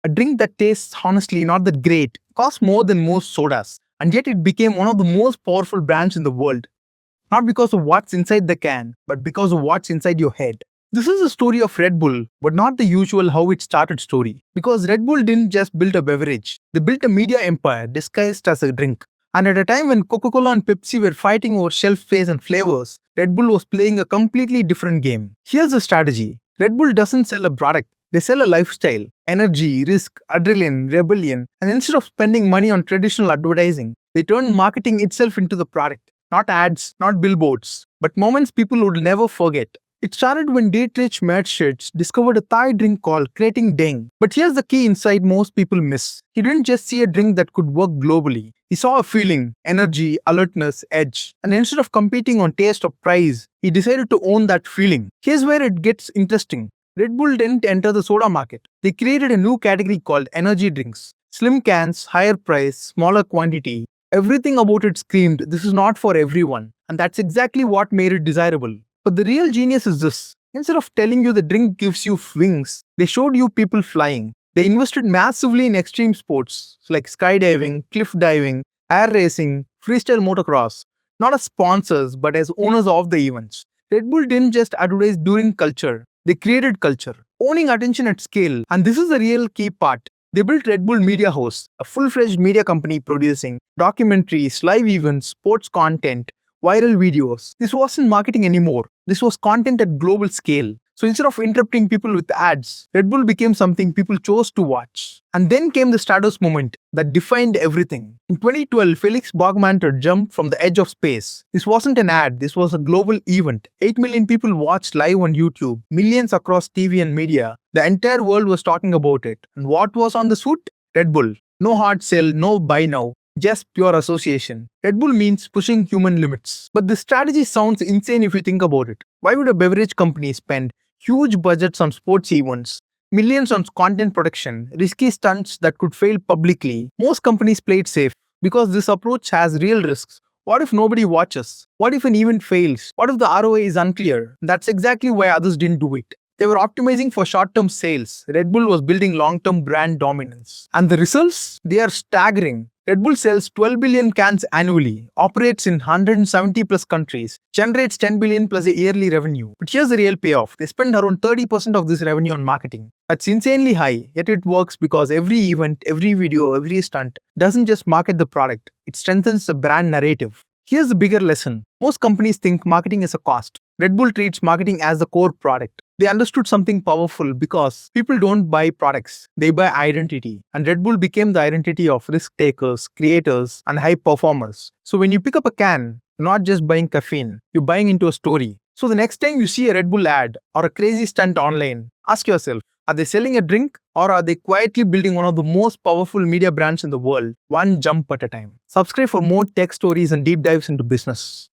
A drink that tastes honestly not that great, costs more than most sodas, and yet it became one of the most powerful brands in the world. Not because of what's inside the can, but because of what's inside your head. This is the story of Red Bull, but not the usual how it started story. Because Red Bull didn't just build a beverage, they built a media empire disguised as a drink. And at a time when Coca Cola and Pepsi were fighting over shelf space and flavors, Red Bull was playing a completely different game. Here's the strategy: Red Bull doesn't sell a product, they sell a lifestyle, energy, risk, adrenaline, rebellion, and instead of spending money on traditional advertising, they turned marketing itself into the product. Not ads, not billboards, but moments people would never forget. It started when Dietrich Mateschitz discovered a Thai drink called Krating Deng. But here's the key insight most people miss. He didn't just see a drink that could work globally. He saw a feeling, energy, alertness, edge. And instead of competing on taste or price, he decided to own that feeling. Here's where it gets interesting. Red Bull didn't enter the soda market. They created a new category called energy drinks. Slim cans, higher price, smaller quantity. Everything about it screamed, this is not for everyone. And that's exactly what made it desirable. But the real genius is this. Instead of telling you the drink gives you wings, they showed you people flying. They invested massively in extreme sports like skydiving, cliff diving, air racing, freestyle motocross, not as sponsors but as owners of the events. Red Bull didn't just advertise during culture, they created culture, owning attention at scale. And this is the real key part. They built Red Bull Media House, a full-fledged media company producing documentaries, live events, sports content, viral videos. This wasn't marketing anymore. This was content at global scale. So instead of interrupting people with ads, Red Bull became something people chose to watch. And then came the Stardust moment that defined everything. In 2012, Felix Baumgartner jumped from the edge of space. This wasn't an ad, this was a global event. 8 million people watched live on YouTube, millions across TV and media. The entire world was talking about it. And what was on the suit? Red Bull. No hard sell, no buy now. Just pure association. Red Bull means pushing human limits. But this strategy sounds insane if you think about it. Why would a beverage company spend huge budgets on sports events, millions on content production, risky stunts that could fail publicly? Most companies play it safe because this approach has real risks. What if nobody watches? What if an event fails? What if the ROI is unclear? That's exactly why others didn't do it. They were optimizing for short-term sales. Red Bull was building long-term brand dominance. And the results? They are staggering. Red Bull sells 12 billion cans annually, operates in 170 plus countries, generates 10 billion plus a yearly revenue. But here's the real payoff. They spend around 30% of this revenue on marketing. That's insanely high, yet it works because every event, every video, every stunt doesn't just market the product, it strengthens the brand narrative. Here's the bigger lesson. Most companies think marketing is a cost. Red Bull treats marketing as the core product. They understood something powerful because people don't buy products, they buy identity. And Red Bull became the identity of risk takers, creators, and high performers. So when you pick up a can, you're not just buying caffeine, you're buying into a story. So the next time you see a Red Bull ad or a crazy stunt online, ask yourself, are they selling a drink or are they quietly building one of the most powerful media brands in the world, one jump at a time? Subscribe for more tech stories and deep dives into business.